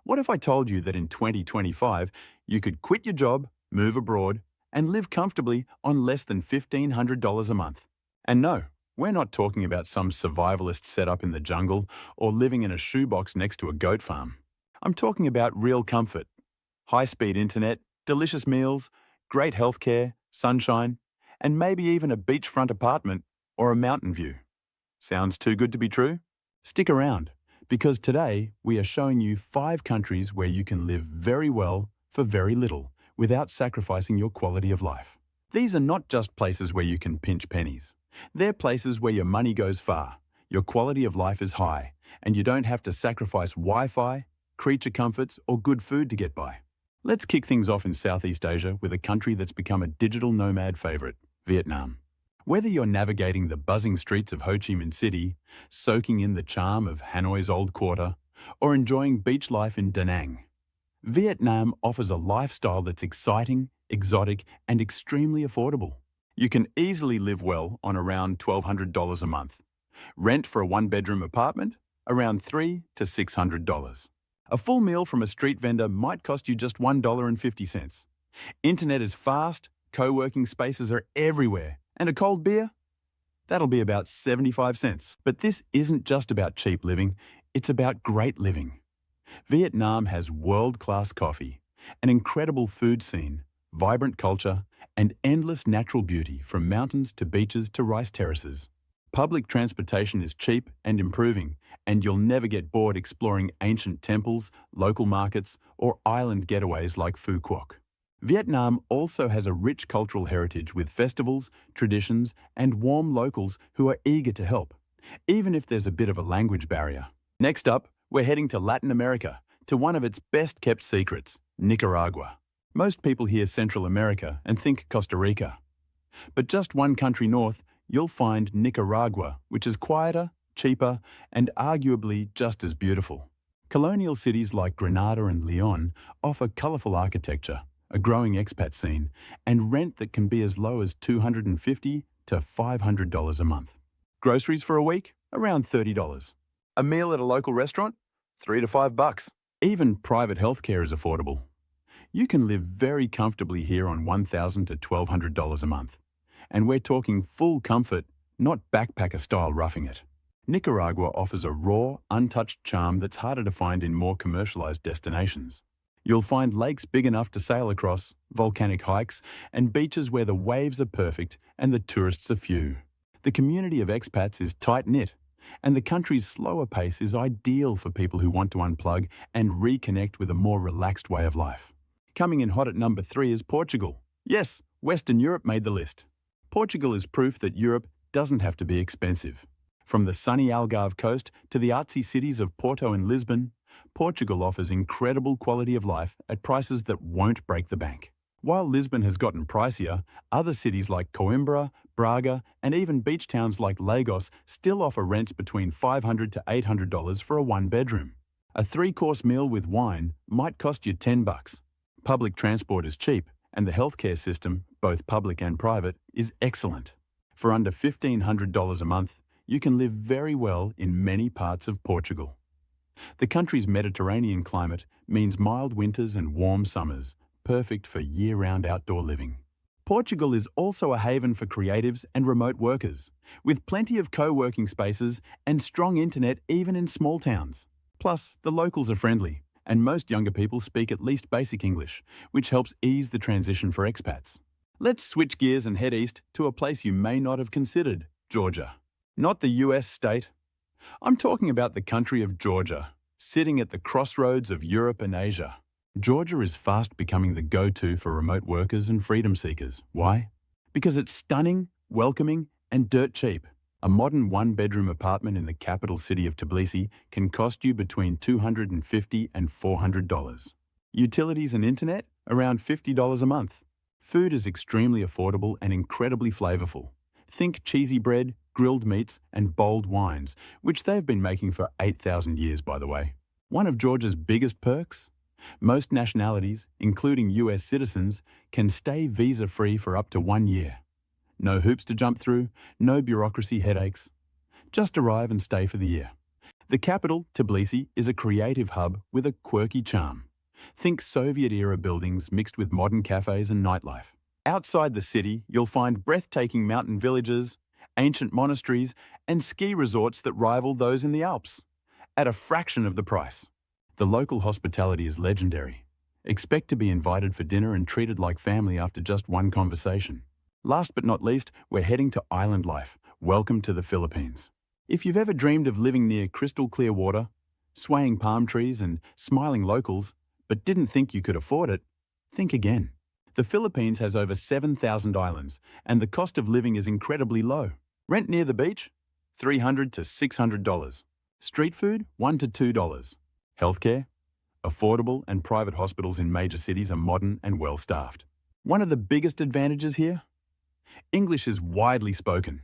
What if I told you that in 2025, you could quit your job, move abroad, and live comfortably on less than $1,500 a month? And no, we're not talking about some survivalist setup in the jungle or living in a shoebox next to a goat farm. I'm talking about real comfort, high-speed internet, delicious meals, great healthcare, sunshine, and maybe even a beachfront apartment or a mountain view. Sounds too good to be true? Stick around, because today we are showing you 5 countries where you can live very well for very little without sacrificing your quality of life. These are not just places where you can pinch pennies. They're places where your money goes far, your quality of life is high, and you don't have to sacrifice Wi-Fi, creature comforts, or good food to get by. Let's kick things off in Southeast Asia with a country that's become a digital nomad favorite, Vietnam. Whether you're navigating the buzzing streets of Ho Chi Minh City, soaking in the charm of Hanoi's Old Quarter, or enjoying beach life in Da Nang, Vietnam offers a lifestyle that's exciting, exotic, and extremely affordable. You can easily live well on around $1,200 a month. Rent for a one-bedroom apartment? Around $300 to $600. A full meal from a street vendor might cost you just $1.50. Internet is fast, co-working spaces are everywhere, and a cold beer? That'll be about 75 cents. But this isn't just about cheap living, it's about great living. Vietnam has world-class coffee, an incredible food scene, vibrant culture, and endless natural beauty from mountains to beaches to rice terraces. Public transportation is cheap and improving, and you'll never get bored exploring ancient temples, local markets, or island getaways like Phu Quoc. Vietnam also has a rich cultural heritage with festivals, traditions, and warm locals who are eager to help, even if there's a bit of a language barrier. Next up, we're heading to Latin America, to one of its best-kept secrets, Nicaragua. Most people hear Central America and think Costa Rica. But just one country north, you'll find Nicaragua, which is quieter, cheaper, and arguably just as beautiful. Colonial cities like Granada and Leon offer colorful architecture, a growing expat scene, and rent that can be as low as $250 to $500 a month. Groceries for a week? Around $30. A meal at a local restaurant? $3 to $5. Even private healthcare is affordable. You can live very comfortably here on $1,000 to $1,200 a month. And we're talking full comfort, not backpacker-style roughing it. Nicaragua offers a raw, untouched charm that's harder to find in more commercialized destinations. You'll find lakes big enough to sail across, volcanic hikes, and beaches where the waves are perfect and the tourists are few. The community of expats is tight-knit, and the country's slower pace is ideal for people who want to unplug and reconnect with a more relaxed way of life. Coming in hot at number 3 is Portugal. Yes, Western Europe made the list. Portugal is proof that Europe doesn't have to be expensive. From the sunny Algarve coast to the artsy cities of Porto and Lisbon, Portugal offers incredible quality of life at prices that won't break the bank. While Lisbon has gotten pricier, other cities like Coimbra, Braga, and even beach towns like Lagos still offer rents between $500 to $800 for a one-bedroom. A 3-course meal with wine might cost you $10. Public transport is cheap, and the healthcare system, both public and private, is excellent. For under $1,500 a month, you can live very well in many parts of Portugal. The country's Mediterranean climate means mild winters and warm summers, perfect for year-round outdoor living. Portugal is also a haven for creatives and remote workers, with plenty of co-working spaces and strong internet even in small towns. Plus, the locals are friendly, and most younger people speak at least basic English, which helps ease the transition for expats. Let's switch gears and head east to a place you may not have considered, Georgia. Not the US state. I'm talking about the country of Georgia, sitting at the crossroads of Europe and Asia. Georgia is fast becoming the go-to for remote workers and freedom seekers. Why? Because it's stunning, welcoming, and dirt cheap. A modern one-bedroom apartment in the capital city of Tbilisi can cost you between $250 and $400. Utilities and internet? Around $50 a month. Food is extremely affordable and incredibly flavorful. Think cheesy bread, grilled meats, and bold wines, which they've been making for 8,000 years, by the way. One of Georgia's biggest perks? Most nationalities, including US citizens, can stay visa-free for up to 1 year. No hoops to jump through, no bureaucracy headaches. Just arrive and stay for the year. The capital, Tbilisi, is a creative hub with a quirky charm. Think Soviet-era buildings mixed with modern cafes and nightlife. Outside the city, you'll find breathtaking mountain villages, ancient monasteries, and ski resorts that rival those in the Alps, at a fraction of the price. The local hospitality is legendary. Expect to be invited for dinner and treated like family after just one conversation. Last but not least, we're heading to island life. Welcome to the Philippines. If you've ever dreamed of living near crystal clear water, swaying palm trees and smiling locals, but didn't think you could afford it, think again. The Philippines has over 7,000 islands, and the cost of living is incredibly low. Rent near the beach? $300 to $600. Street food? $1 to $2. Healthcare? Affordable, and private hospitals in major cities are modern and well-staffed. One of the biggest advantages here? English is widely spoken.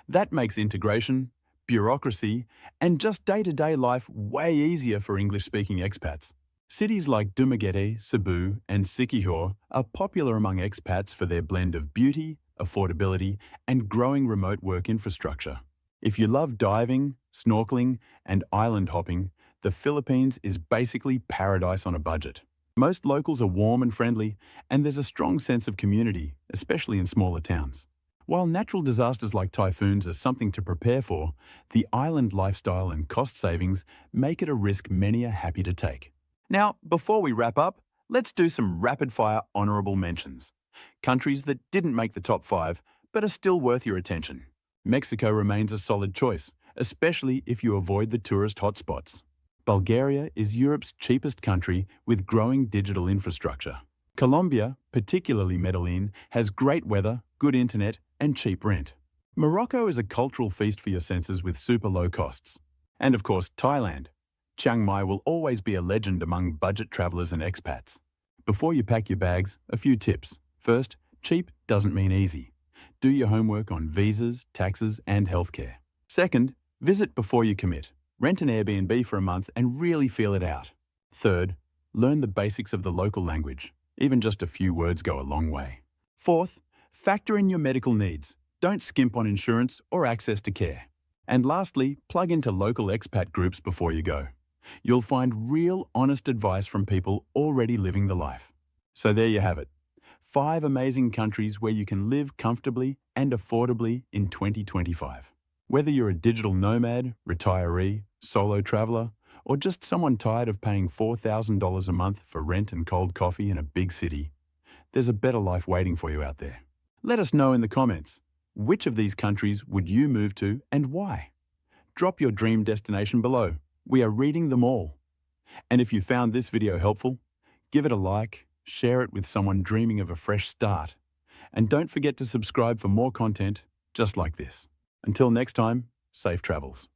That makes integration, bureaucracy, and just day-to-day life way easier for English-speaking expats. Cities like Dumaguete, Cebu, and Siquijor are popular among expats for their blend of beauty, affordability, and growing remote work infrastructure. If you love diving, snorkeling, and island hopping, the Philippines is basically paradise on a budget. Most locals are warm and friendly, and there's a strong sense of community, especially in smaller towns. While natural disasters like typhoons are something to prepare for, the island lifestyle and cost savings make it a risk many are happy to take. Now, before we wrap up, let's do some rapid-fire honourable mentions. Countries that didn't make the top 5, but are still worth your attention. Mexico remains a solid choice, especially if you avoid the tourist hotspots. Bulgaria is Europe's cheapest country with growing digital infrastructure. Colombia, particularly Medellin, has great weather, good internet, and cheap rent. Morocco is a cultural feast for your senses with super low costs. And of course, Thailand. Chiang Mai will always be a legend among budget travelers and expats. Before you pack your bags, a few tips. First, cheap doesn't mean easy. Do your homework on visas, taxes, and healthcare. Second, visit before you commit. Rent an Airbnb for a month and really feel it out. Third, learn the basics of the local language. Even just a few words go a long way. Fourth, factor in your medical needs. Don't skimp on insurance or access to care. And lastly, plug into local expat groups before you go. You'll find real, honest advice from people already living the life. So there you have it. 5 amazing countries where you can live comfortably and affordably in 2025. Whether you're a digital nomad, retiree, solo traveler, or just someone tired of paying $4,000 a month for rent and cold coffee in a big city, there's a better life waiting for you out there. Let us know in the comments, which of these countries would you move to and why? Drop your dream destination below. We are reading them all. And if you found this video helpful, give it a like, share it with someone dreaming of a fresh start, and don't forget to subscribe for more content just like this. Until next time, safe travels.